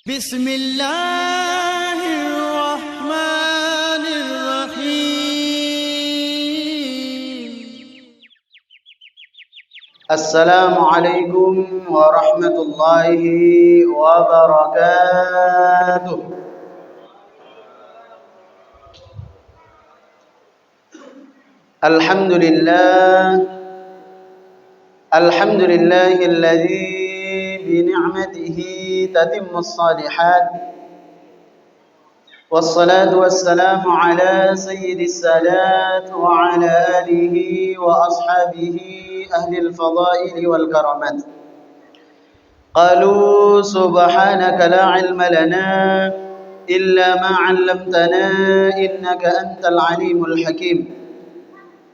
Bismillahirrahmanirrahim. Assalamualaikum warahmatullahi wabarakatuh. Alhamdulillahilladzi bi ni'matihi tatimmus shalihat. Wassalatu wassalamu ala sayyidis sadat wa ala alihi wa ashabihi ahlil fadaili wal karamat. Qalu subhanaka la ilma lana illa ma 'allamtana innaka antal alimul hakim.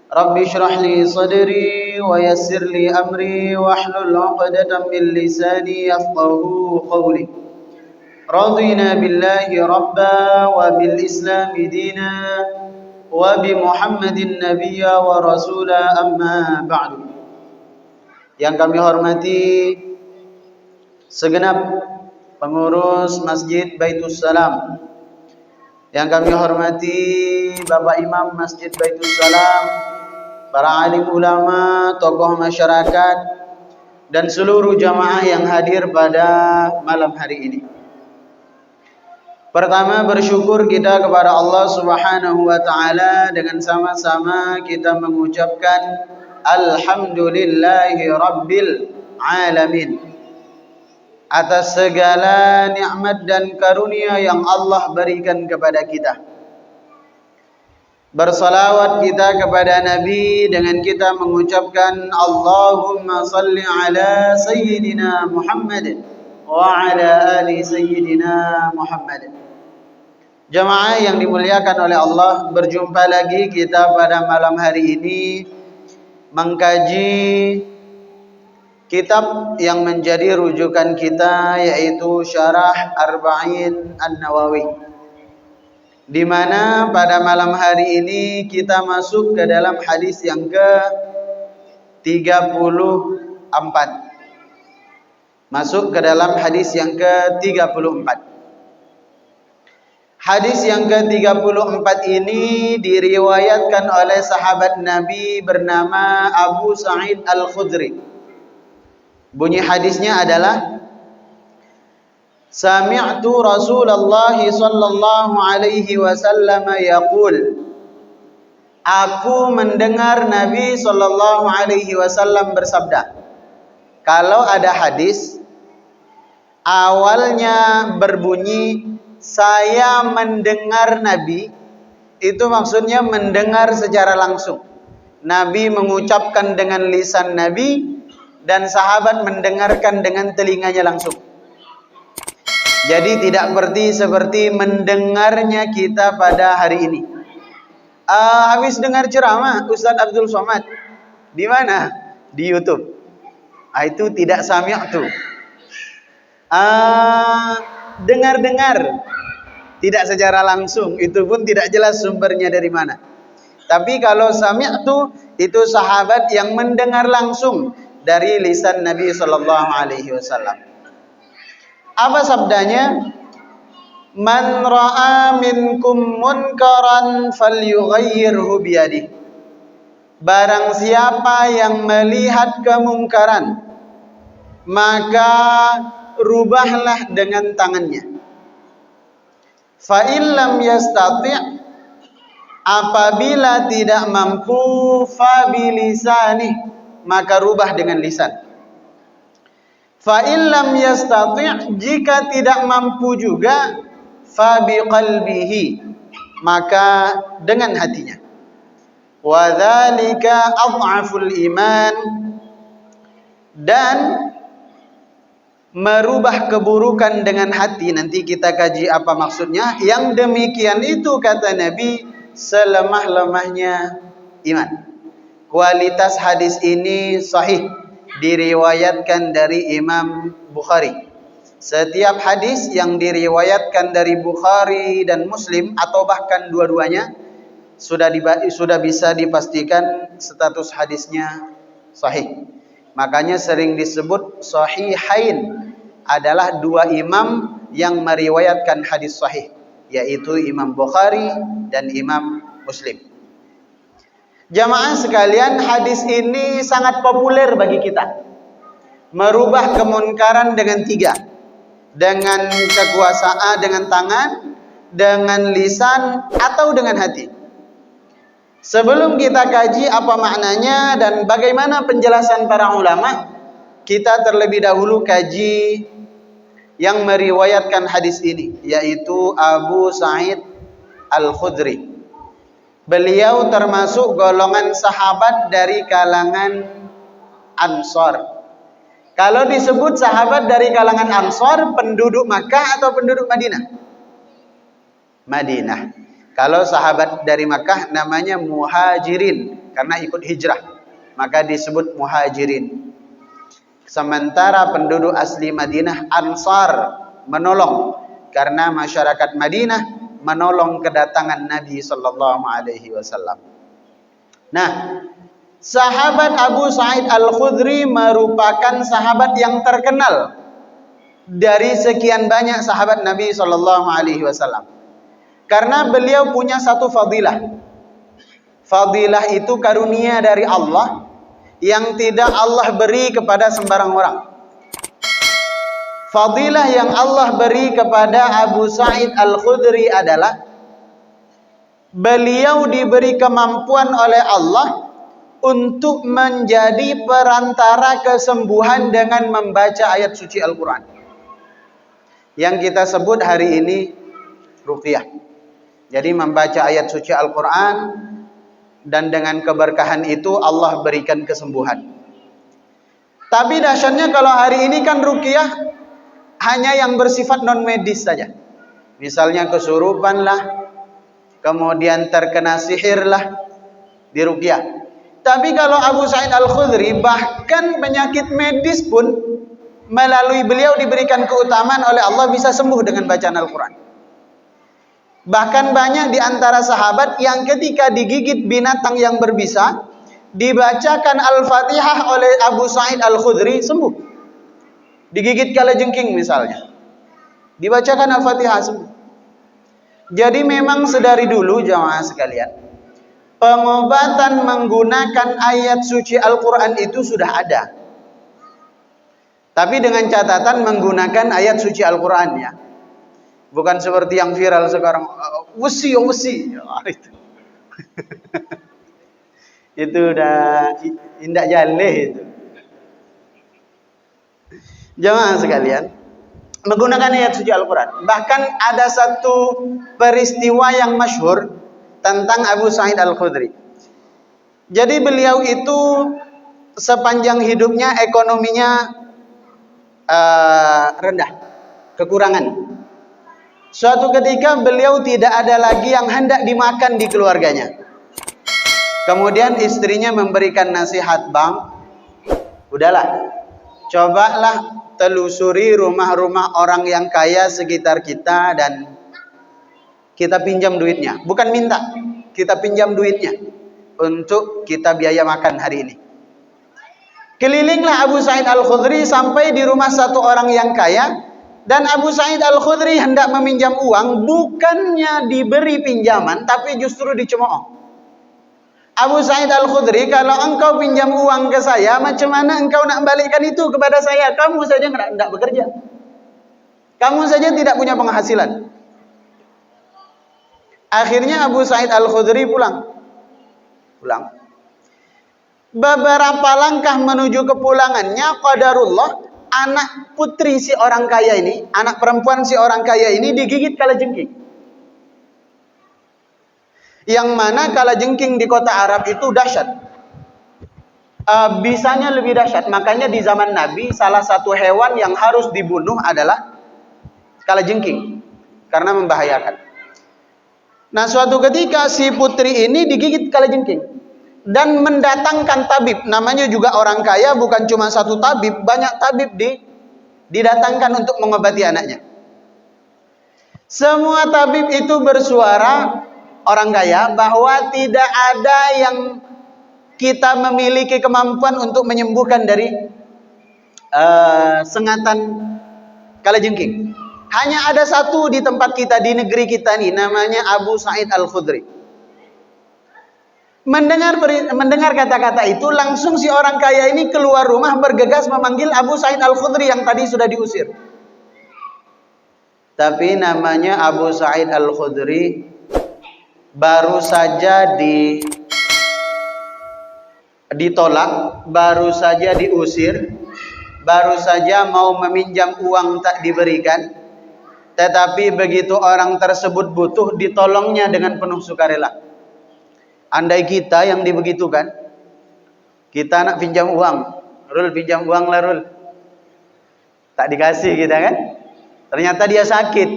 Rabbi shrah li sadri wa yassir li amri wahlul 'uqdatam min lisani yafqahu qawli. Radina billahi rabba wa bil islami dina wa bi Muhammadin nabiyya wa rasula amma ba'du. Yang kami hormati segenap pengurus Masjid Baitus Salam, yang kami hormati Bapak Imam Masjid Baitus Salam, para alim ulama, tokoh masyarakat, dan seluruh jamaah yang hadir pada malam hari ini. Pertama, bersyukur kita kepada Allah Subhanahu wa taala dengan sama-sama kita mengucapkan alhamdulillahi rabbil alamin atas segala nikmat dan karunia yang Allah berikan kepada kita. Bersalawat kita kepada Nabi dengan kita mengucapkan Allahumma salli ala sayyidina Muhammad wa ala ali sayyidina Muhammad. Jamaah yang dimuliakan oleh Allah, berjumpa lagi kita pada malam hari ini mengkaji kitab yang menjadi rujukan kita, yaitu Syarah Arba'in An-Nawawi, di mana pada malam hari ini kita masuk ke dalam hadis yang ke-34. Masuk ke dalam hadis yang ke-34. Hadis yang ke-34 ini diriwayatkan oleh sahabat Nabi bernama Abu Sa'id Al-Khudri. Bunyi hadisnya adalah Sami'tu Rasulullah sallallahu alaihi wasallam yaqul. Aku mendengar Nabi sallallahu alaihi wasallam bersabda. Kalau ada hadis awalnya berbunyi saya mendengar Nabi, itu maksudnya mendengar secara langsung. Nabi mengucapkan dengan lisan Nabi dan sahabat mendengarkan dengan telinganya langsung. Jadi tidak seperti mendengarnya kita pada hari ini. Habis dengar ceramah Ustadz Abdul Somad, di mana? Di YouTube. Itu tidak sami'tu. Dengar-dengar, tidak secara langsung, itu pun tidak jelas sumbernya dari mana. Tapi kalau sami'tu, itu sahabat yang mendengar langsung dari lisan Nabi sallallahu alaihi wasallam. Apa sabdanya? Man ra'a minkum munkaran falyughayyirhu biyadihi. Barang siapa yang melihat kemungkaran, maka rubahlah dengan tangannya. Fa illam yastati', apabila tidak mampu, fa bilisani, maka rubah dengan lisan. Fa illam yastati', jika tidak mampu juga, fa biqalbihi, maka dengan hatinya. Wa dzalika adhaful iman, dan merubah keburukan dengan hati, nanti kita kaji apa maksudnya. Yang demikian itu, kata Nabi, selemah-lemahnya iman. Kualitas hadis ini sahih, diriwayatkan dari Imam Bukhari. Setiap hadis yang diriwayatkan dari Bukhari dan Muslim, atau bahkan dua-duanya, sudah bisa dipastikan status hadisnya sahih. Makanya sering disebut sahihain, adalah dua imam yang meriwayatkan hadis sahih, yaitu Imam Bukhari dan Imam Muslim. Jamaah sekalian, hadis ini sangat populer bagi kita. Merubah kemunkaran dengan 3. Dengan kekuasaan, dengan tangan, dengan lisan, atau dengan hati. Sebelum kita kaji apa maknanya dan bagaimana penjelasan para ulama, kita terlebih dahulu kaji yang meriwayatkan hadis ini, yaitu Abu Sa'id Al-Khudri. Beliau termasuk golongan sahabat dari kalangan Ansor. Kalau disebut sahabat dari kalangan Ansor, penduduk Makkah atau penduduk Madinah? Madinah. Kalau sahabat dari Makkah namanya Muhajirin, karena ikut hijrah, maka disebut Muhajirin. Sementara penduduk asli Madinah Ansar, menolong, karena masyarakat Madinah menolong kedatangan Nabi sallallahu alaihi wasallam. Nah, sahabat Abu Sa'id Al-Khudri merupakan sahabat yang terkenal dari sekian banyak sahabat Nabi sallallahu alaihi wasallam. Karena beliau punya satu fadilah. Fadilah itu karunia dari Allah yang tidak Allah beri kepada sembarang orang. Fadilah yang Allah beri kepada Abu Sa'id Al-Khudri adalah beliau diberi kemampuan oleh Allah untuk menjadi perantara kesembuhan dengan membaca ayat suci Al-Quran. Yang kita sebut hari ini ruqyah. Jadi membaca ayat suci Al-Quran, dan dengan keberkahan itu Allah berikan kesembuhan. Tapi dahsyatnya kalau hari ini kan ruqyah hanya yang bersifat non medis saja. Misalnya kesurupan lah, kemudian terkena sihir lah, di ruqyah. Tapi kalau Abu Sa'id Al-Khudri, bahkan penyakit medis pun melalui beliau diberikan keutamaan oleh Allah, bisa sembuh dengan bacaan Al-Quran. Bahkan banyak di antara sahabat yang ketika digigit binatang yang berbisa, dibacakan Al-Fatihah oleh Abu Sa'id Al-Khudri, sembuh. Digigit kalajengking misalnya, dibacakan Al-Fatihah, sembuh. Jadi memang sedari dulu jamaah sekalian, pengobatan menggunakan ayat suci Al-Quran itu sudah ada. Tapi dengan catatan menggunakan ayat suci Al-Quran ya. Bukan seperti yang viral sekarang, wesi. Itu. Itu udah indak jaleh itu. Jamaah sekalian, menggunakan ayat suci Al-Quran. Bahkan ada satu peristiwa yang masyhur tentang Abu Sa'id Al-Khudri. Jadi beliau itu sepanjang hidupnya ekonominya rendah, kekurangan. Suatu ketika beliau tidak ada lagi yang hendak dimakan di keluarganya. Kemudian istrinya memberikan nasihat, "Bang, udahlah, cobalah telusuri rumah-rumah orang yang kaya sekitar kita dan kita pinjam duitnya." Bukan minta, kita pinjam duitnya untuk kita biaya makan hari ini. Kelilinglah Abu Sa'id Al-Khudri sampai di rumah satu orang yang kaya. Dan Abu Sa'id Al-Khudri hendak meminjam uang, bukannya diberi pinjaman, tapi justru dicemooh. Abu Sa'id Al-Khudri, kalau engkau pinjam uang ke saya, macam mana engkau nak balikkan itu kepada saya? Kamu saja tidak bekerja. Kamu saja tidak punya penghasilan. Akhirnya Abu Sa'id Al-Khudri pulang. Beberapa langkah menuju kepulangannya, qadarullah, anak putri si orang kaya ini, anak perempuan si orang kaya ini digigit kalajengking. Yang mana kalajengking di kota Arab itu dahsyat. Bisanya lebih dahsyat. Makanya di zaman Nabi salah satu hewan yang harus dibunuh adalah kalajengking karena membahayakan. Nah, suatu ketika si putri ini digigit kalajengking dan mendatangkan tabib, namanya juga orang kaya, bukan cuma satu tabib, banyak tabib didatangkan untuk mengobati anaknya. Semua tabib itu bersuara, orang kaya, bahwa tidak ada yang kita memiliki kemampuan untuk menyembuhkan dari sengatan kalajengking. Hanya ada satu di tempat kita, di negeri kita nih, namanya Abu Sa'id Al-Khudri. Mendengar kata-kata itu, langsung si orang kaya ini keluar rumah bergegas memanggil Abu Sa'id Al-Khudri yang tadi sudah diusir. Tapi namanya Abu Sa'id Al-Khudri baru saja ditolak, baru saja diusir, baru saja mau meminjam uang tak diberikan. Tetapi begitu orang tersebut butuh, ditolongnya dengan penuh sukarela. Andai kita yang dibegitukan, kita nak pinjam uang, Rul pinjam uang lah Rul, tak dikasih kita kan. Ternyata dia sakit,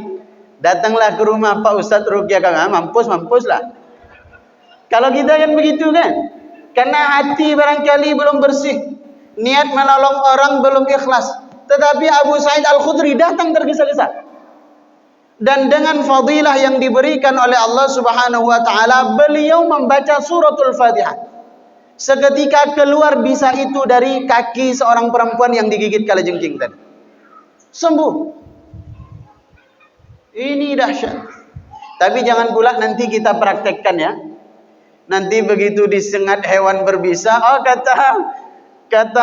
datanglah ke rumah Pak Ustadz Ruqyah, mampus lah. Kalau kita kan begitu kan, karena hati barangkali belum bersih, niat menolong orang belum ikhlas. Tetapi Abu Sa'id Al-Khudri datang tergesa-gesa, dan dengan fadilah yang diberikan oleh Allah Subhanahu wa taala, beliau membaca suratul Fatihah. Seketika keluar bisa itu dari kaki seorang perempuan yang digigit kalajengking tadi. Sembuh. Ini dahsyat. Tapi jangan pula nanti kita praktekkan ya. Nanti begitu disengat hewan berbisa, oh kata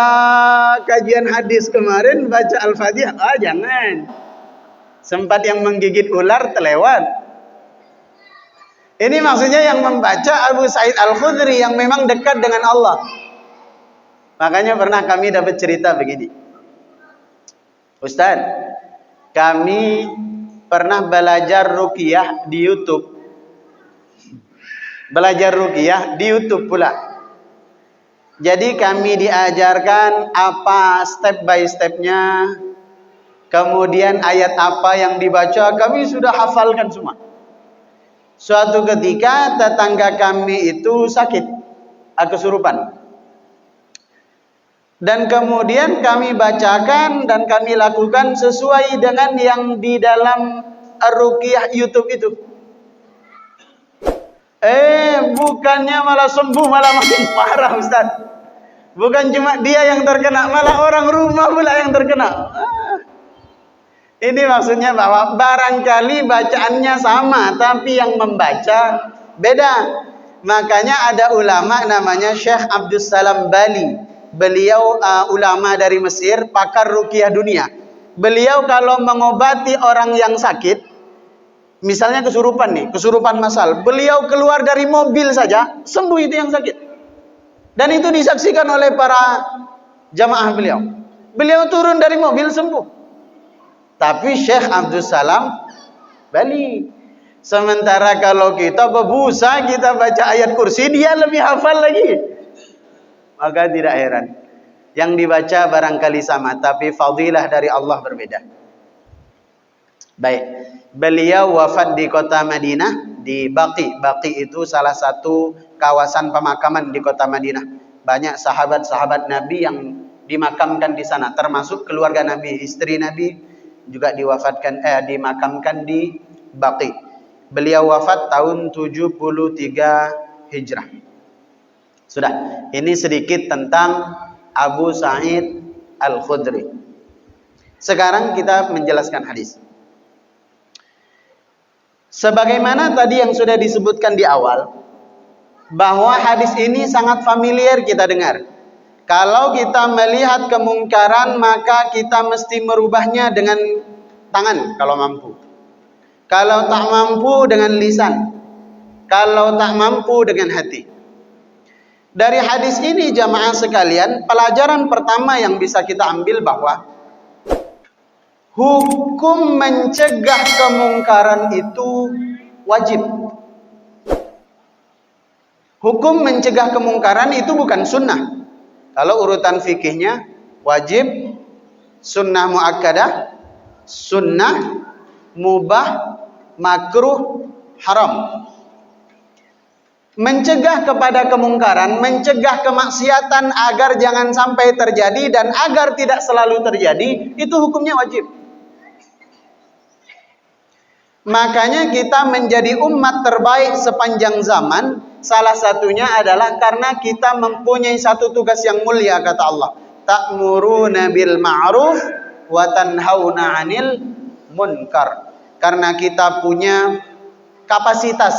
kajian hadis kemarin baca Al-Fatihah. Ah, jangan. Sempat yang menggigit ular terlewat. Ini maksudnya yang membaca Abu Sa'id Al-Khudri yang memang dekat dengan Allah. Makanya pernah kami dapat cerita begini. Ustaz, kami pernah belajar ruqyah di YouTube. Belajar ruqyah di YouTube pula. Jadi kami diajarkan apa step by stepnya. Kemudian ayat apa yang dibaca kami sudah hafalkan semua. Suatu ketika tetangga kami itu sakit, kesurupan. Dan kemudian kami bacakan dan kami lakukan sesuai dengan yang di dalam ruqyah YouTube itu. Bukannya malah sembuh, malah makin parah Ustaz. Bukan cuma dia yang terkena, malah orang rumah pula yang terkena. Ini maksudnya bahwa barangkali bacaannya sama, tapi yang membaca beda. Makanya ada ulama namanya Syekh Abdus Salam Bali. Beliau ulama dari Mesir, pakar ruqyah dunia. Beliau kalau mengobati orang yang sakit, misalnya kesurupan nih, kesurupan massal, beliau keluar dari mobil saja, sembuh itu yang sakit. Dan itu disaksikan oleh para jamaah beliau. Beliau turun dari mobil sembuh. Tapi Syekh Abdul Salam Bali. Sementara kalau kita bebusa, kita baca ayat kursi, dia lebih hafal lagi. Maka tidak heran. Yang dibaca barangkali sama, tapi fadilah dari Allah berbeda. Baik. Beliau wafat di kota Madinah, di Baqi. Baqi itu salah satu kawasan pemakaman di kota Madinah. Banyak sahabat-sahabat Nabi yang dimakamkan di sana, termasuk keluarga Nabi, istri Nabi juga dimakamkan di Baqi. Beliau wafat tahun 73 Hijrah. Sudah, ini sedikit tentang Abu Sa'id Al-Khudri. Sekarang kita menjelaskan hadis. Sebagaimana tadi yang sudah disebutkan di awal, bahwa hadis ini sangat familiar kita dengar. Kalau kita melihat kemungkaran, maka kita mesti merubahnya dengan tangan kalau mampu. Kalau tak mampu dengan lisan. Kalau tak mampu dengan hati. Dari hadis ini jamaah sekalian, pelajaran pertama yang bisa kita ambil bahwa hukum mencegah kemungkaran itu wajib. Hukum mencegah kemungkaran itu bukan sunnah. Kalau urutan fikihnya wajib, sunnah muakkadah, sunnah, mubah, makruh, haram. Mencegah kepada kemungkaran, mencegah kemaksiatan agar jangan sampai terjadi dan agar tidak selalu terjadi, itu hukumnya wajib. Makanya kita menjadi umat terbaik sepanjang zaman, salah satunya adalah karena kita mempunyai satu tugas yang mulia, kata Allah. Ta'muruna bil ma'ruf wa tanhauna 'anil munkar. Karena kita punya kapasitas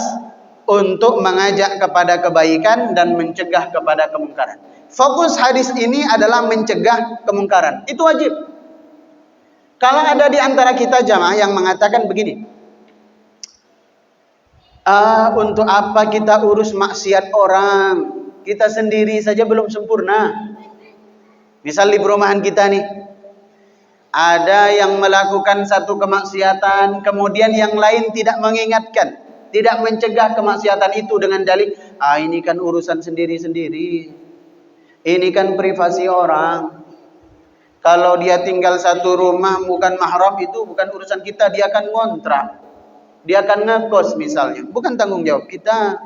untuk mengajak kepada kebaikan dan mencegah kepada kemungkaran. Fokus hadis ini adalah mencegah kemungkaran. Itu wajib. Kalau ada di antara kita jamaah yang mengatakan begini, untuk apa kita urus maksiat orang? Kita sendiri saja belum sempurna. Misal di perumahan kita nih, ada yang melakukan satu kemaksiatan, kemudian yang lain tidak mengingatkan, tidak mencegah kemaksiatan itu dengan dalih, ini kan urusan sendiri-sendiri, ini kan privasi orang. Kalau dia tinggal satu rumah bukan mahram, itu bukan urusan kita, dia akan ngontrak, dia akan ngekos misalnya, bukan tanggung jawab kita.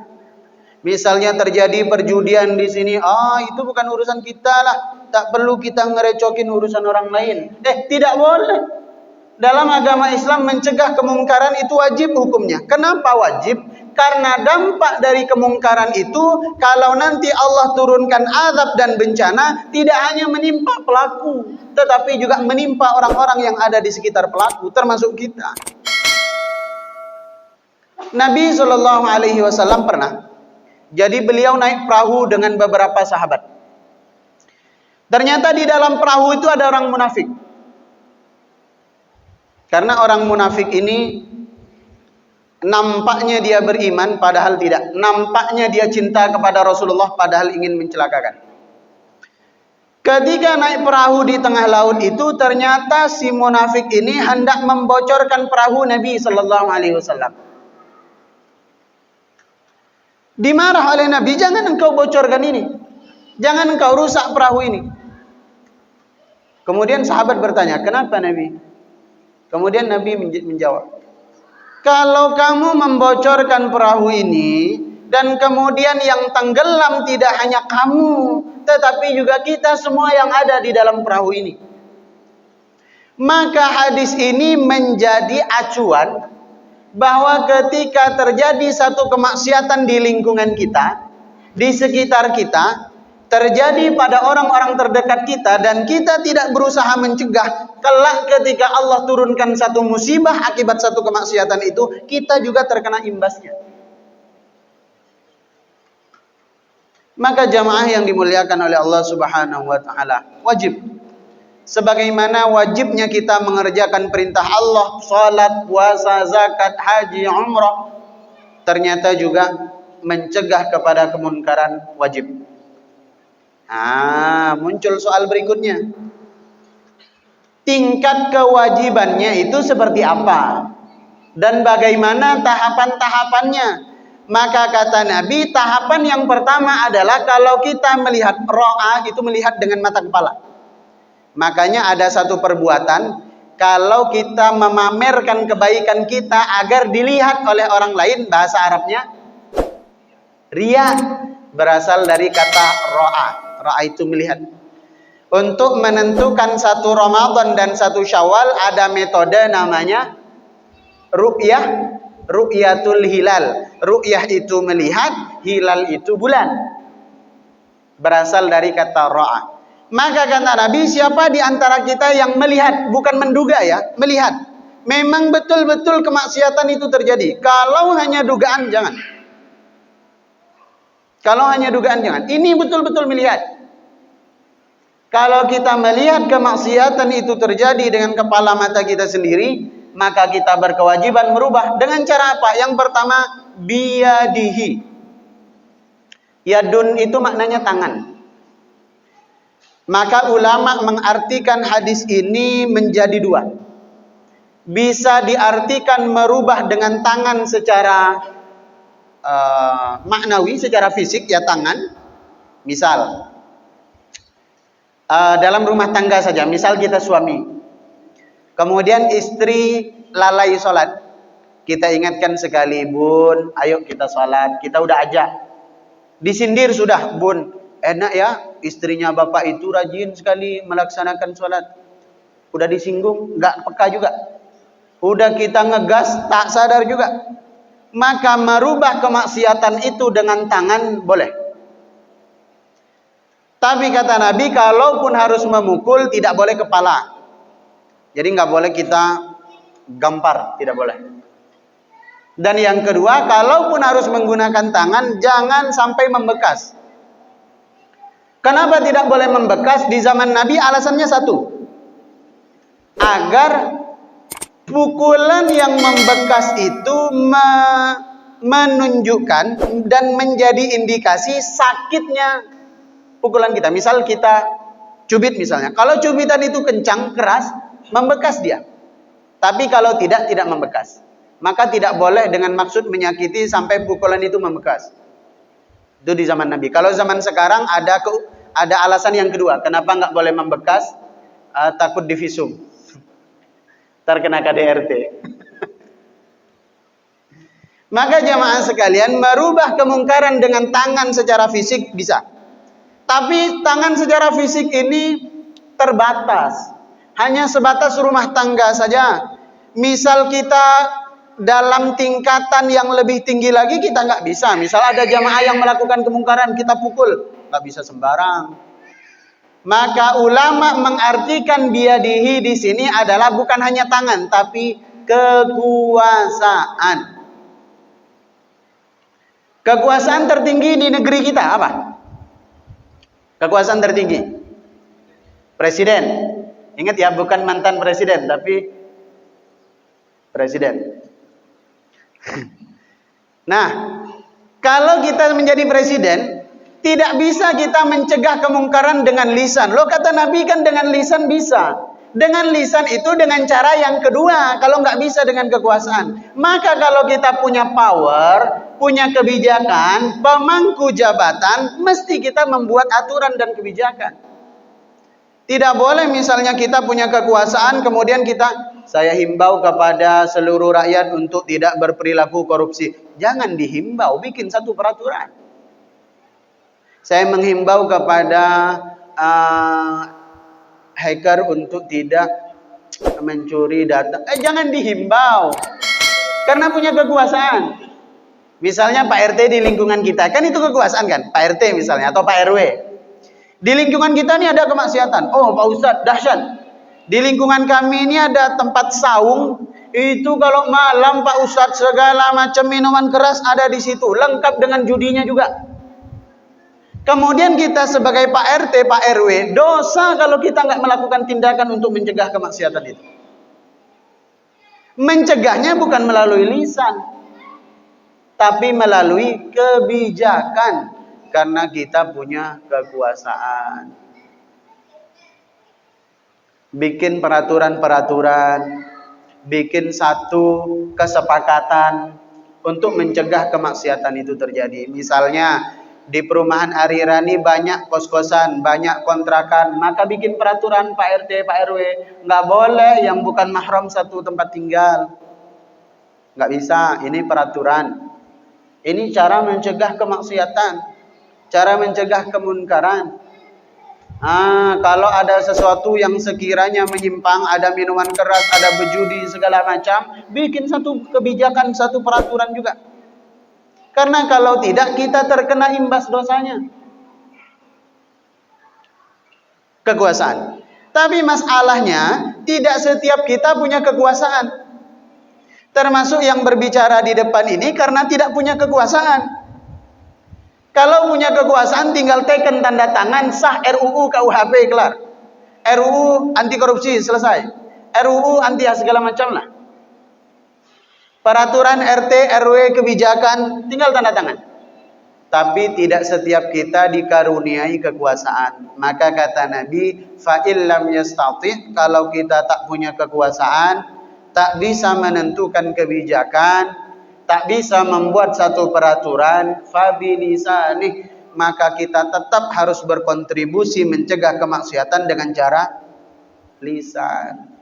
Misalnya terjadi perjudian di sini, itu bukan urusan kita lah, tak perlu kita ngerecokin urusan orang lain. Tidak boleh. Dalam agama Islam mencegah kemungkaran itu wajib hukumnya. Kenapa wajib? Karena dampak dari kemungkaran itu, kalau nanti Allah turunkan azab dan bencana, tidak hanya menimpa pelaku, tetapi juga menimpa orang-orang yang ada di sekitar pelaku, termasuk kita. Nabi SAW pernah, jadi beliau naik perahu dengan beberapa sahabat. Ternyata di dalam perahu itu ada orang munafik. Karena orang munafik ini nampaknya dia beriman padahal tidak. Nampaknya dia cinta kepada Rasulullah padahal ingin mencelakakan. Ketika naik perahu di tengah laut itu, ternyata si munafik ini hendak membocorkan perahu Nabi SAW. Dimarah oleh Nabi, jangan engkau bocorkan ini, jangan engkau rusak perahu ini. Kemudian sahabat bertanya, kenapa Nabi? Kemudian Nabi menjawab, kalau kamu membocorkan perahu ini, dan kemudian yang tenggelam tidak hanya kamu, tetapi juga kita semua yang ada di dalam perahu ini, maka hadis ini menjadi acuan bahwa ketika terjadi satu kemaksiatan di lingkungan kita, di sekitar kita, terjadi pada orang-orang terdekat kita, dan kita tidak berusaha mencegah, kelak ketika Allah turunkan satu musibah akibat satu kemaksiatan itu, kita juga terkena imbasnya. Maka jamaah yang dimuliakan oleh Allah Subhanahu wa taala, wajib sebagaimana wajibnya kita mengerjakan perintah Allah, salat, puasa, zakat, haji, umrah, ternyata juga mencegah kepada kemunkaran wajib. Muncul soal berikutnya. Tingkat kewajibannya itu seperti apa? Dan bagaimana tahapan-tahapannya? Maka kata Nabi, tahapan yang pertama adalah kalau kita melihat ro'a, itu melihat dengan mata kepala. Makanya ada satu perbuatan, kalau kita memamerkan kebaikan kita agar dilihat oleh orang lain, bahasa Arabnya riya, berasal dari kata ro'a. Ro'a itu melihat. Untuk menentukan satu Ramadan dan satu Syawal ada metode namanya ru'yah, ru'yatul hilal. Ru'yah itu melihat, hilal itu bulan. Berasal dari kata ro'a. Maka kata Nabi, siapa di antara kita yang melihat, bukan menduga ya, melihat, memang betul-betul kemaksiatan itu terjadi. Kalau hanya dugaan, jangan. Kalau hanya dugaan, jangan. Ini betul-betul melihat. Kalau kita melihat kemaksiatan itu terjadi dengan kepala mata kita sendiri, maka kita berkewajiban merubah. Dengan cara apa? Yang pertama, biyadihi. Yadun itu maknanya tangan. Maka ulama mengartikan hadis ini menjadi dua. Bisa diartikan merubah dengan tangan secara maknawi, secara fisik ya tangan. Misal dalam rumah tangga saja, misal kita suami, kemudian istri lalai sholat, kita ingatkan sekali, bun, ayo kita sholat, kita udah ajak, disindir sudah, bun, enak ya, istrinya bapak itu rajin sekali melaksanakan sholat, udah disinggung, nggak peka juga, udah kita ngegas, tak sadar juga, maka merubah kemaksiatan itu dengan tangan boleh. Tapi kata Nabi, kalaupun harus memukul, tidak boleh kepala. Jadi nggak boleh kita gampar, tidak boleh. Dan yang kedua, kalaupun harus menggunakan tangan, jangan sampai membekas. Kenapa tidak boleh membekas? Di zaman Nabi alasannya satu, agar pukulan yang membekas itu menunjukkan dan menjadi indikasi sakitnya pukulan kita. Misal kita cubit misalnya. Kalau cubitan itu kencang, keras, membekas dia. Tapi kalau tidak membekas. Maka tidak boleh dengan maksud menyakiti sampai pukulan itu membekas. Itu di zaman Nabi. Kalau zaman sekarang ada alasan yang kedua. Kenapa nggak boleh membekas? Takut divisum. Terkena KDRT. Maka jamaah sekalian, merubah kemungkaran dengan tangan secara fisik bisa. Tapi tangan secara fisik ini terbatas. Hanya sebatas rumah tangga saja. Misal kita dalam tingkatan yang lebih tinggi lagi kita nggak bisa. Misal ada jamaah yang melakukan kemungkaran, kita pukul. Nggak bisa sembarang. Maka ulama mengartikan biyadihi di sini adalah bukan hanya tangan, tapi kekuasaan. Kekuasaan tertinggi di negeri kita apa? Kekuasaan tertinggi presiden. Ingat ya, bukan mantan presiden, tapi presiden. Nah, kalau kita menjadi presiden, tidak bisa kita mencegah kemungkaran dengan lisan. Loh, kata Nabi kan dengan lisan bisa. Dengan lisan itu dengan cara yang kedua. Kalau nggak bisa dengan kekuasaan. Maka kalau kita punya power, punya kebijakan, pemangku jabatan, mesti kita membuat aturan dan kebijakan. Tidak boleh misalnya kita punya kekuasaan, kemudian saya himbau kepada seluruh rakyat untuk tidak berperilaku korupsi. Jangan dihimbau, bikin satu peraturan. Saya menghimbau kepada hacker untuk tidak mencuri data. Jangan dihimbau, karena punya kekuasaan. Misalnya Pak RT di lingkungan kita, kan itu kekuasaan kan? Pak RT misalnya, atau Pak RW. Di lingkungan kita ini ada kemaksiatan. Oh Pak Ustadz, dahsyat. Di lingkungan kami ini ada tempat saung. Itu kalau malam Pak Ustadz, segala macam minuman keras ada di situ. Lengkap dengan judinya juga. Kemudian kita sebagai Pak RT, Pak RW, dosa kalau kita nggak melakukan tindakan untuk mencegah kemaksiatan itu. Mencegahnya bukan melalui lisan, tapi melalui kebijakan. Karena kita punya kekuasaan. Bikin peraturan-peraturan, bikin satu kesepakatan untuk mencegah kemaksiatan itu terjadi. Misalnya di perumahan Arirani banyak kos-kosan, banyak kontrakan, maka bikin peraturan Pak RT, Pak RW, nggak boleh yang bukan mahram satu tempat tinggal. Nggak bisa, ini peraturan. Ini cara mencegah kemaksiatan. Cara mencegah kemunkaran. Kalau ada sesuatu yang sekiranya menyimpang, ada minuman keras, ada berjudi, segala macam, bikin satu kebijakan, satu peraturan juga. Karena kalau tidak, kita terkena imbas dosanya. Kekuasaan. Tapi masalahnya, tidak setiap kita punya kekuasaan. Termasuk yang berbicara di depan ini karena tidak punya kekuasaan. Kalau punya kekuasaan tinggal teken tanda tangan, sah RUU KUHP, kelar. RUU anti korupsi selesai. RUU anti segala macam lah. Peraturan RT, RW, kebijakan, tinggal tanda tangan. Tapi tidak setiap kita dikaruniai kekuasaan. Maka kata Nabi, fa'il lam yastati', kalau kita tak punya kekuasaan, tak bisa menentukan kebijakan, tak bisa membuat satu peraturan, fabilisanih, maka kita tetap harus berkontribusi mencegah kemaksiatan dengan cara lisan.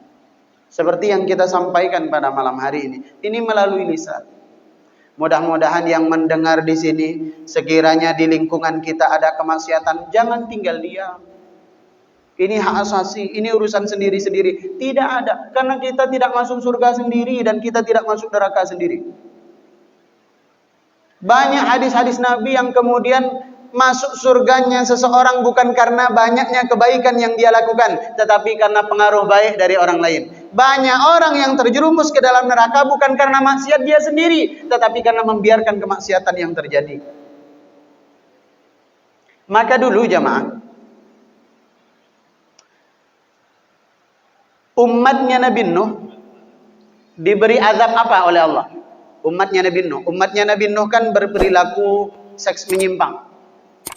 Seperti yang kita sampaikan pada malam hari ini melalui lisan. Mudah-mudahan yang mendengar di sini, sekiranya di lingkungan kita ada kemaksiatan, jangan tinggal diam. Ini hak asasi, ini urusan sendiri-sendiri. Tidak ada, karena kita tidak masuk surga sendiri dan kita tidak masuk neraka sendiri. Banyak hadis-hadis Nabi yang kemudian masuk surganya seseorang bukan karena banyaknya kebaikan yang dia lakukan, tetapi karena pengaruh baik dari orang lain. Banyak orang yang terjerumus ke dalam neraka bukan karena maksiat dia sendiri, tetapi karena membiarkan kemaksiatan yang terjadi. Maka dulu jamaah, umatnya Nabi Nuh diberi azab apa oleh Allah? Umatnya Nabi Nuh kan berperilaku seks menyimpang.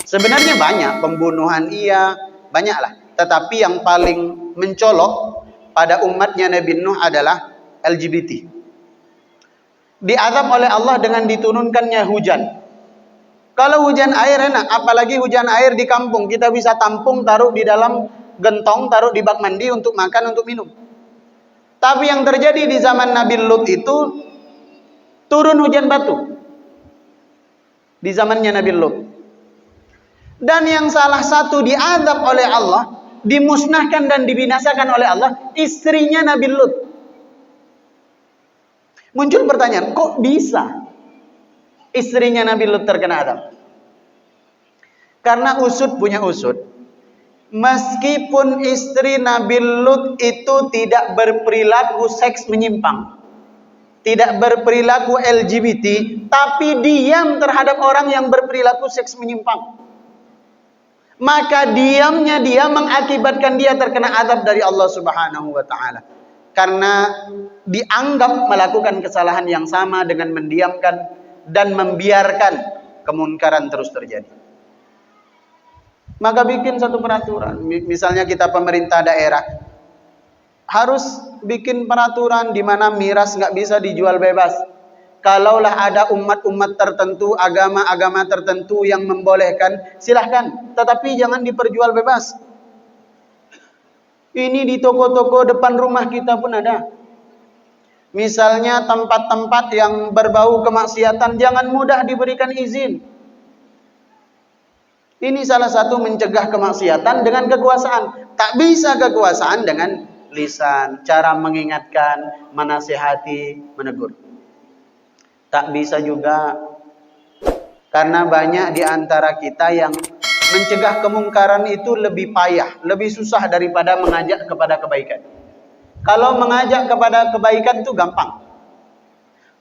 Sebenarnya banyak, pembunuhan iya, banyaklah. Tetapi yang paling mencolok pada umatnya Nabi Nuh adalah LGBT. Diazab oleh Allah dengan diturunkannya hujan. Kalau hujan air enak, apalagi hujan air di kampung, kita bisa tampung, taruh di dalam gentong, taruh di bak mandi untuk makan, untuk minum. Tapi yang terjadi di zaman Nabi Lut itu turun hujan batu. Di zamannya Nabi Lut. Dan yang salah satu diazab oleh Allah, dimusnahkan dan dibinasakan oleh Allah, istrinya Nabi Lut. Muncul pertanyaan, kok bisa istrinya Nabi Lut terkena azab? Karena usut punya usut. Meskipun istri Nabi Lut itu tidak berperilaku seks menyimpang, tidak berperilaku LGBT, tapi diam terhadap orang yang berperilaku seks menyimpang, maka diamnya dia mengakibatkan dia terkena azab dari Allah Subhanahu wa taala. Karena dianggap melakukan kesalahan yang sama dengan mendiamkan dan membiarkan kemunkaran terus terjadi. Maka bikin satu peraturan. Misalnya kita pemerintah daerah harus bikin peraturan di mana miras nggak bisa dijual bebas. Kalaulah ada umat-umat tertentu, agama-agama tertentu yang membolehkan, silahkan. Tetapi jangan diperjual bebas. Ini di toko-toko depan rumah kita pun ada. Misalnya tempat-tempat yang berbau kemaksiatan, jangan mudah diberikan izin. Ini salah satu mencegah kemaksiatan dengan kekuasaan. Tak bisa kekuasaan dengan lisan, cara mengingatkan, menasihati, menegur. Tak bisa juga karena banyak di antara kita yang mencegah kemungkaran itu lebih payah, lebih susah daripada mengajak kepada kebaikan. Kalau mengajak kepada kebaikan itu gampang.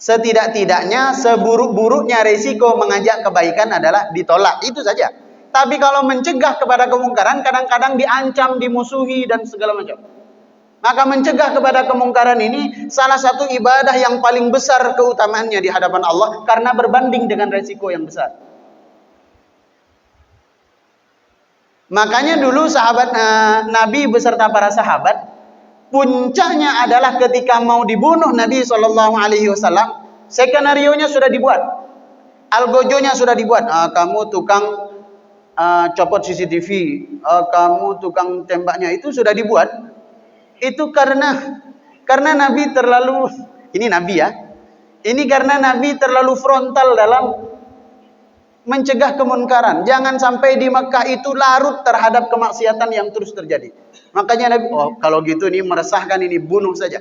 Setidak-tidaknya seburuk-buruknya resiko mengajak kebaikan adalah ditolak, itu saja. Tapi kalau mencegah kepada kemungkaran kadang-kadang diancam, dimusuhi dan segala macam. Maka mencegah kepada kemungkaran ini salah satu ibadah yang paling besar keutamaannya di hadapan Allah karena berbanding dengan resiko yang besar. Makanya dulu sahabat Nabi beserta para sahabat, puncaknya adalah ketika mau dibunuh Nabi SAW, skenario-nya sudah dibuat, algojonya sudah dibuat. Kamu tukang copot CCTV, kamu tukang tembaknya, itu sudah dibuat. Itu karena Nabi terlalu, ini Nabi ya, ini karena Nabi terlalu frontal dalam mencegah kemunkaran. Jangan sampai di Mekah itu larut terhadap kemaksiatan yang terus terjadi. Makanya Nabi, kalau gitu ini meresahkan, ini bunuh saja.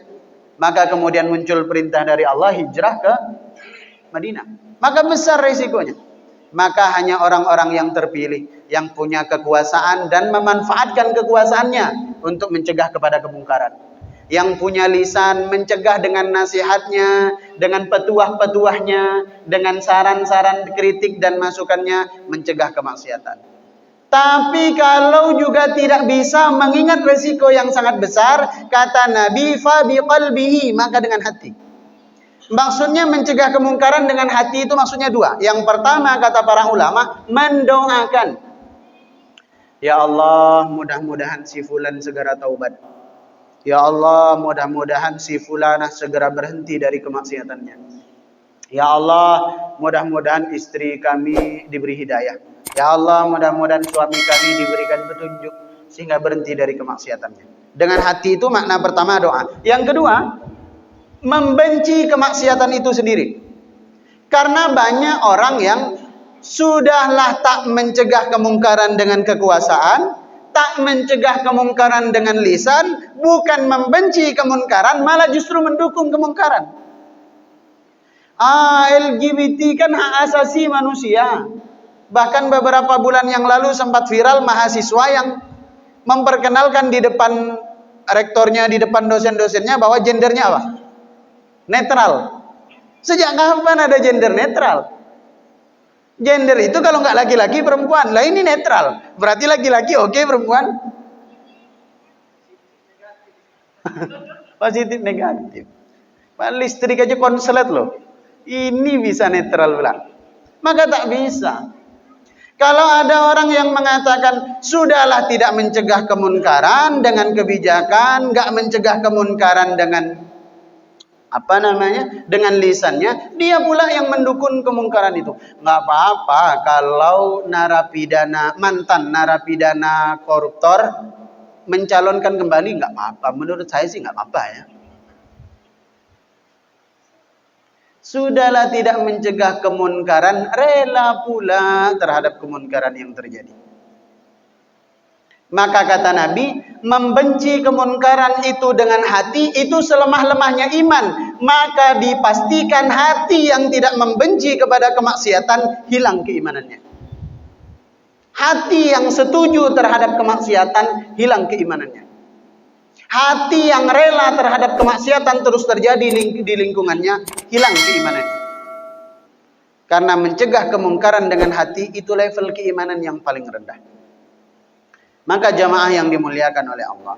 Maka kemudian muncul perintah dari Allah hijrah ke Madinah. Maka besar resikonya. Maka hanya orang-orang yang terpilih, yang punya kekuasaan dan memanfaatkan kekuasaannya untuk mencegah kepada kemungkaran. Yang punya lisan mencegah dengan nasihatnya, dengan petuah-petuahnya, dengan saran-saran kritik dan masukannya, mencegah kemaksiatan. Tapi kalau juga tidak bisa mengingat resiko yang sangat besar, kata Nabi, fa biqalbihi, maka dengan hati. Maksudnya mencegah kemungkaran dengan hati itu maksudnya dua. Yang pertama kata para ulama, mendoakan. Ya Allah, mudah-mudahan si fulan segera taubat. Ya Allah, mudah-mudahan si fulanah segera berhenti dari kemaksiatannya. Ya Allah, mudah-mudahan istri kami diberi hidayah. Ya Allah, mudah-mudahan suami kami diberikan petunjuk sehingga berhenti dari kemaksiatannya. Dengan hati itu makna pertama doa. Yang kedua, membenci kemaksiatan itu sendiri. Karena banyak orang yang sudahlah tak mencegah kemungkaran dengan kekuasaan, tak mencegah kemungkaran dengan lisan, bukan membenci kemungkaran, malah justru mendukung kemungkaran. LGBT kan hak asasi manusia. Bahkan beberapa bulan yang lalu sempat viral mahasiswa yang memperkenalkan di depan rektornya di depan dosen-dosennya bahwa gendernya apa? Netral. Sejak kapan ada gender netral? Gender itu kalau nggak laki-laki perempuan. Lah ini netral. Berarti laki-laki oke, perempuan positif negatif. Listrik aja konslet loh. Ini bisa netral pula. Maka tak bisa. Kalau ada orang yang mengatakan sudahlah tidak mencegah kemunkaran dengan kebijakan, nggak mencegah kemunkaran dengan dengan lisannya, dia pula yang mendukung kemungkaran itu. Nggak apa-apa kalau mantan narapidana koruptor mencalonkan kembali, nggak apa-apa. Menurut saya sih nggak apa-apa ya. Sudahlah tidak mencegah kemunkaran, rela pula terhadap kemunkaran yang terjadi. Maka kata Nabi, membenci kemunkaran itu dengan hati itu selemah-lemahnya iman. Maka dipastikan hati yang tidak membenci kepada kemaksiatan hilang keimanannya. Hati yang setuju terhadap kemaksiatan hilang keimanannya. Hati yang rela terhadap kemaksiatan terus terjadi di lingkungannya hilang keimanannya. Karena mencegah kemungkaran dengan hati itu level keimanan yang paling rendah. Maka jamaah yang dimuliakan oleh Allah.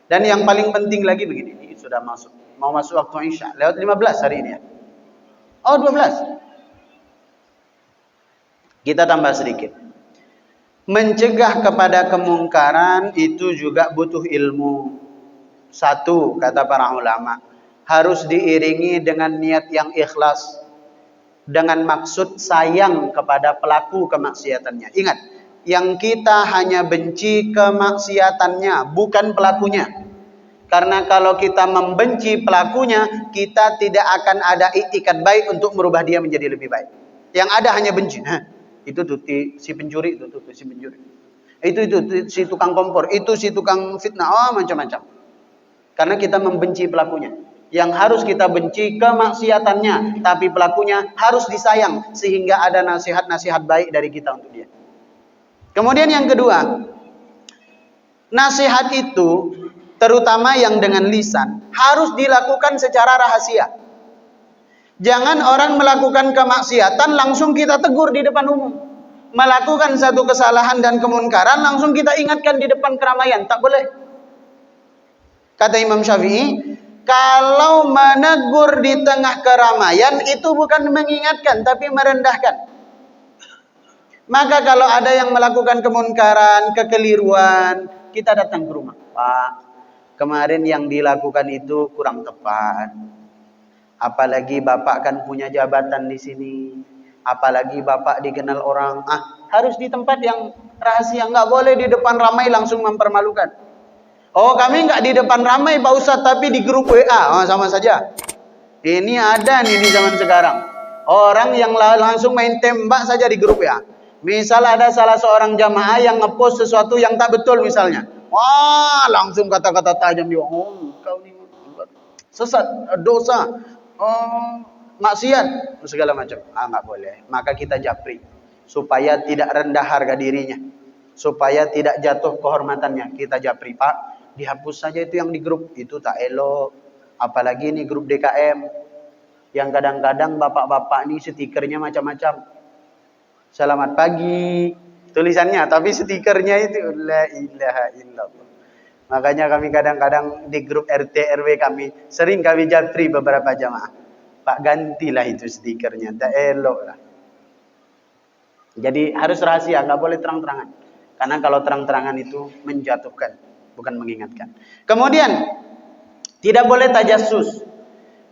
Dan yang paling penting lagi begini, ini sudah mau masuk waktu Isya. Lewat 15 hari ini ya. Oh 12. Kita tambah sedikit. Mencegah kepada kemungkaran itu juga butuh ilmu. Satu, kata para ulama, harus diiringi dengan niat yang ikhlas. Dengan maksud sayang kepada pelaku kemaksiatannya. Ingat, yang kita hanya benci kemaksiatannya, bukan pelakunya. Karena kalau kita membenci pelakunya, kita tidak akan ada itikad baik untuk merubah dia menjadi lebih baik. Yang ada hanya benci. Itu tuh si pencuri, itu si pencuri. Itu si tukang kompor, itu si tukang fitnah, macam-macam. Karena kita membenci pelakunya. Yang harus kita benci kemaksiatannya, tapi pelakunya harus disayang sehingga ada nasihat-nasihat baik dari kita untuk dia. Kemudian yang kedua, nasihat itu terutama yang dengan lisan harus dilakukan secara rahasia. Jangan orang melakukan kemaksiatan langsung kita tegur di depan umum. Melakukan satu kesalahan dan kemunkaran langsung kita ingatkan di depan keramaian, tak boleh. Kata Imam Syafi'i, kalau menegur di tengah keramaian itu bukan mengingatkan tapi merendahkan. Maka kalau ada yang melakukan kemunkaran, kekeliruan, kita datang ke rumah. Pak, kemarin yang dilakukan itu kurang tepat. Apalagi Bapak kan punya jabatan di sini. Apalagi Bapak dikenal orang. Harus di tempat yang rahasia. Nggak boleh di depan ramai langsung mempermalukan. Oh, kami nggak di depan ramai Pak Ustadz, tapi di grup WA. Sama saja. Ini ada nih di zaman sekarang. Orang yang langsung main tembak saja di grup WA. Misal ada salah seorang jamaah yang ngepost sesuatu yang tak betul misalnya. Wah, langsung kata-kata tajam dia. Oh, kau ini sesat, dosa, maksiat, segala macam. Nggak boleh. Maka kita japri supaya tidak rendah harga dirinya, supaya tidak jatuh kehormatannya. Kita japri, Pak, dihapus saja itu yang di grup, itu tak elok. Apalagi ini grup DKM yang kadang-kadang bapak-bapak ini stikernya macam-macam. Selamat pagi tulisannya, tapi stikernya itu la ilaha illallah. Makanya kami kadang-kadang di grup RT RW kami sering kami japri beberapa jamaah, Pak, gantilah itu stikernya, tak elok lah. Jadi harus rahasia, nggak boleh terang-terangan. Karena kalau terang-terangan itu menjatuhkan, bukan mengingatkan. Kemudian tidak boleh tajassus.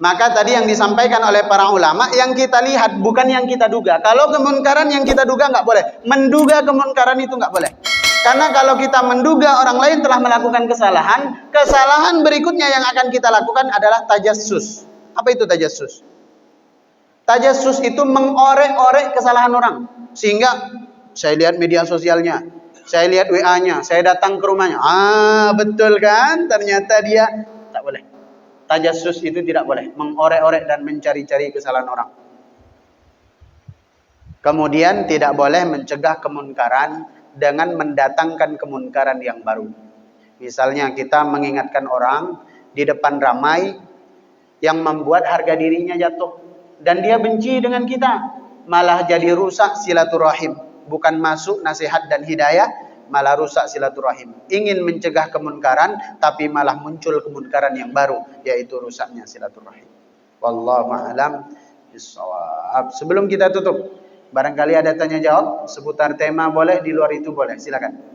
Maka tadi yang disampaikan oleh para ulama, yang kita lihat bukan yang kita duga. Kalau kemunkaran yang kita duga nggak boleh. Menduga kemunkaran itu nggak boleh. Karena kalau kita menduga orang lain telah melakukan kesalahan, kesalahan berikutnya yang akan kita lakukan adalah tajassus. Apa itu tajassus? Tajassus itu mengorek-orek kesalahan orang. Sehingga saya lihat media sosialnya, saya lihat WA-nya, saya datang ke rumahnya. Betul kan? Ternyata dia, tak boleh. Tajassus itu tidak boleh, mengorek-orek dan mencari-cari kesalahan orang. Kemudian tidak boleh mencegah kemunkaran dengan mendatangkan kemunkaran yang baru. Misalnya kita mengingatkan orang di depan ramai yang membuat harga dirinya jatuh dan dia benci dengan kita, malah jadi rusak silaturahim. Bukan masuk nasihat dan hidayah, malah rusak silaturahim. Ingin mencegah kemunkaran, tapi malah muncul kemunkaran yang baru, yaitu rusaknya silaturahim. Wallahu a'lam bishawab. Sebelum kita tutup, barangkali ada tanya jawab seputar tema, boleh, di luar itu boleh, silakan.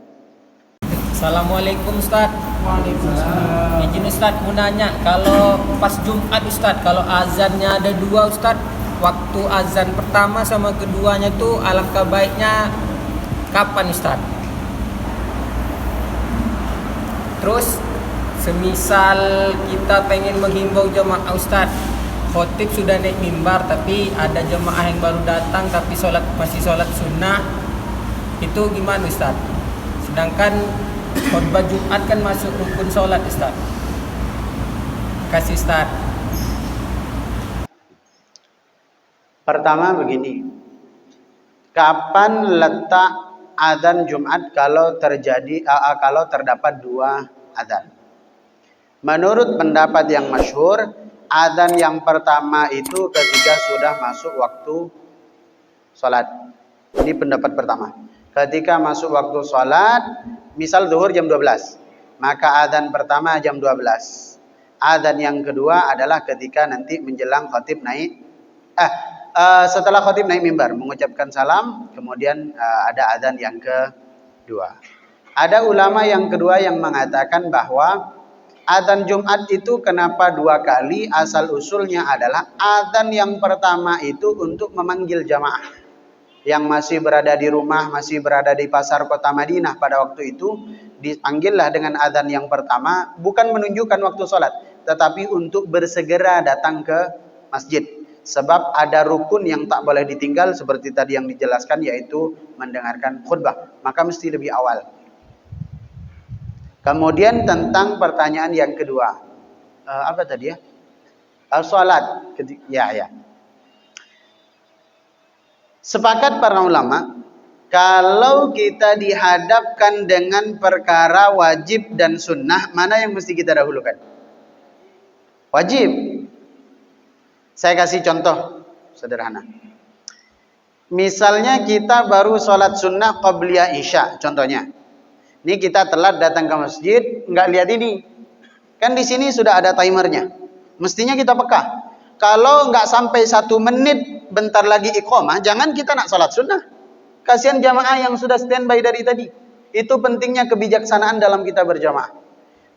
Assalamualaikum Ustaz. Waalaikumsalam. Izin Ustaz mau nanya, kalau pas Jumat Ustaz, kalau azannya ada dua Ustaz, waktu azan pertama sama keduanya tuh alangkah baiknya kapan Ustaz? Terus semisal kita pengen menghimbau jemaah Ustaz, khotib sudah naik mimbar tapi ada jemaah yang baru datang tapi masih sholat sunnah, itu gimana Ustaz? Sedangkan khutbah Jumat kan masuk rukun sholat Ustaz. Kasih Ustaz. Pertama begini, kapan letak adzan Jumat kalau terdapat dua adzan? Menurut pendapat yang masyhur, adzan yang pertama itu ketika sudah masuk waktu sholat. Ini pendapat pertama. Ketika masuk waktu sholat, misal zuhur jam 12, maka adzan pertama jam 12. Adzan yang kedua adalah ketika nanti menjelang khatib naik, setelah khatib naik mimbar mengucapkan salam, kemudian ada adzan yang kedua. Ada ulama yang kedua yang mengatakan bahwa adzan Jumat itu kenapa dua kali, asal usulnya adalah adzan yang pertama itu untuk memanggil jamaah yang masih berada di rumah, masih berada di pasar kota Madinah pada waktu itu, dipanggillah dengan adzan yang pertama, bukan menunjukkan waktu sholat, tetapi untuk bersegera datang ke masjid. Sebab ada rukun yang tak boleh ditinggal seperti tadi yang dijelaskan, yaitu mendengarkan khutbah. Maka mesti lebih awal. Kemudian tentang pertanyaan yang kedua. Apa tadi ya? Sholat. Ya. Sepakat para ulama, kalau kita dihadapkan dengan perkara wajib dan sunnah, mana yang mesti kita dahulukan? Wajib. Saya kasih contoh sederhana. Misalnya kita baru sholat sunnah qabliyah isya, contohnya. Ini kita telat datang ke masjid, nggak lihat ini. Kan di sini sudah ada timernya. Mestinya kita peka. Kalau nggak sampai 1 menit, bentar lagi iqamah, jangan kita nak sholat sunnah. Kasihan jamaah yang sudah standby dari tadi. Itu pentingnya kebijaksanaan dalam kita berjamaah.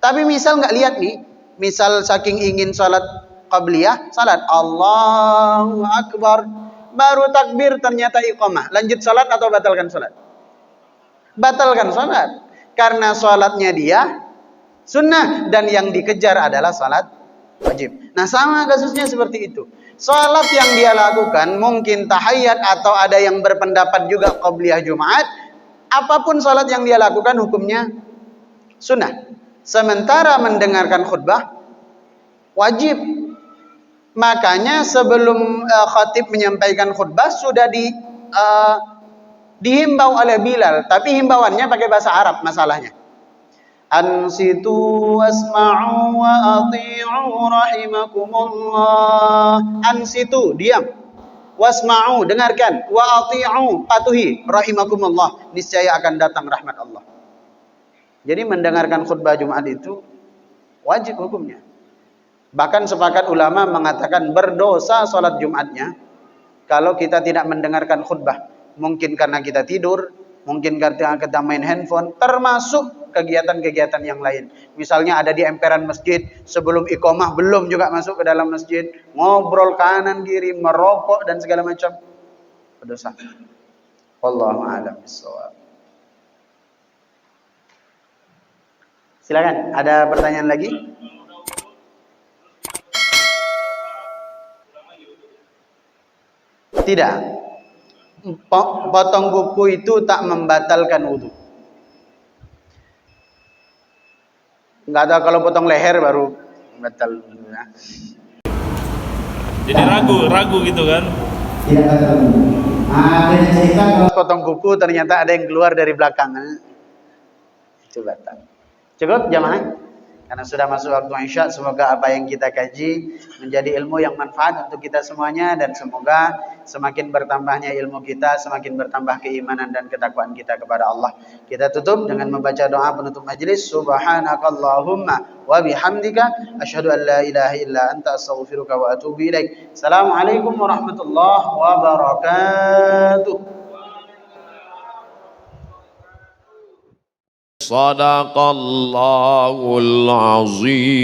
Tapi misal nggak lihat nih, misal saking ingin sholat qabliyah, salat Allahu Akbar, baru takbir ternyata iqamah. Lanjut sholat atau batalkan sholat? Batalkan sholat. Karena sholatnya dia sunnah dan yang dikejar adalah sholat wajib. Nah, sama kasusnya seperti itu. Sholat yang dia lakukan mungkin tahiyat atau ada yang berpendapat juga qabliyah Jumat. Apapun sholat yang dia lakukan hukumnya sunnah. Sementara mendengarkan khutbah wajib. Makanya sebelum khatib menyampaikan khutbah sudah dihimbau oleh Bilal. Tapi himbauannya pakai bahasa Arab masalahnya. Ansitu wasma'u wa ati'u rahimakumullah. Ansitu, diam. Wasma'u, dengarkan. Wa ati'u, patuhi. Rahimakumullah, niscaya akan datang rahmat Allah. Jadi mendengarkan khutbah Jumat itu wajib hukumnya. Bahkan sepakat ulama mengatakan berdosa sholat Jumatnya kalau kita tidak mendengarkan khutbah. Mungkin karena kita tidur, mungkin karena kita main handphone, termasuk kegiatan-kegiatan yang lain. Misalnya ada di emperan masjid, sebelum iqamah belum juga masuk ke dalam masjid, ngobrol kanan kiri, merokok dan segala macam. Berdosa. Wallahu a'lam bishawab. Silakan, ada pertanyaan lagi? Tidak. Potong kuku itu tak membatalkan wudu. Enggak tahu kalau potong leher baru batal. Jadi ragu gitu kan? Tidak batal. Ada cerita kalau potong kuku ternyata ada yang keluar dari belakang. Itu batal. Cukup jamaah? Karena sudah masuk waktu Isya, semoga apa yang kita kaji menjadi ilmu yang manfaat untuk kita semuanya dan semoga semakin bertambahnya ilmu kita, semakin bertambah keimanan dan ketakwaan kita kepada Allah. Kita tutup dengan membaca doa penutup majelis. Subhanakallahumma wa bihamdika asyhadu an la ilaha illa anta astaghfiruka wa atubu ilaik. Assalamualaikum warahmatullahi wabarakatuh. صدق الله العظيم.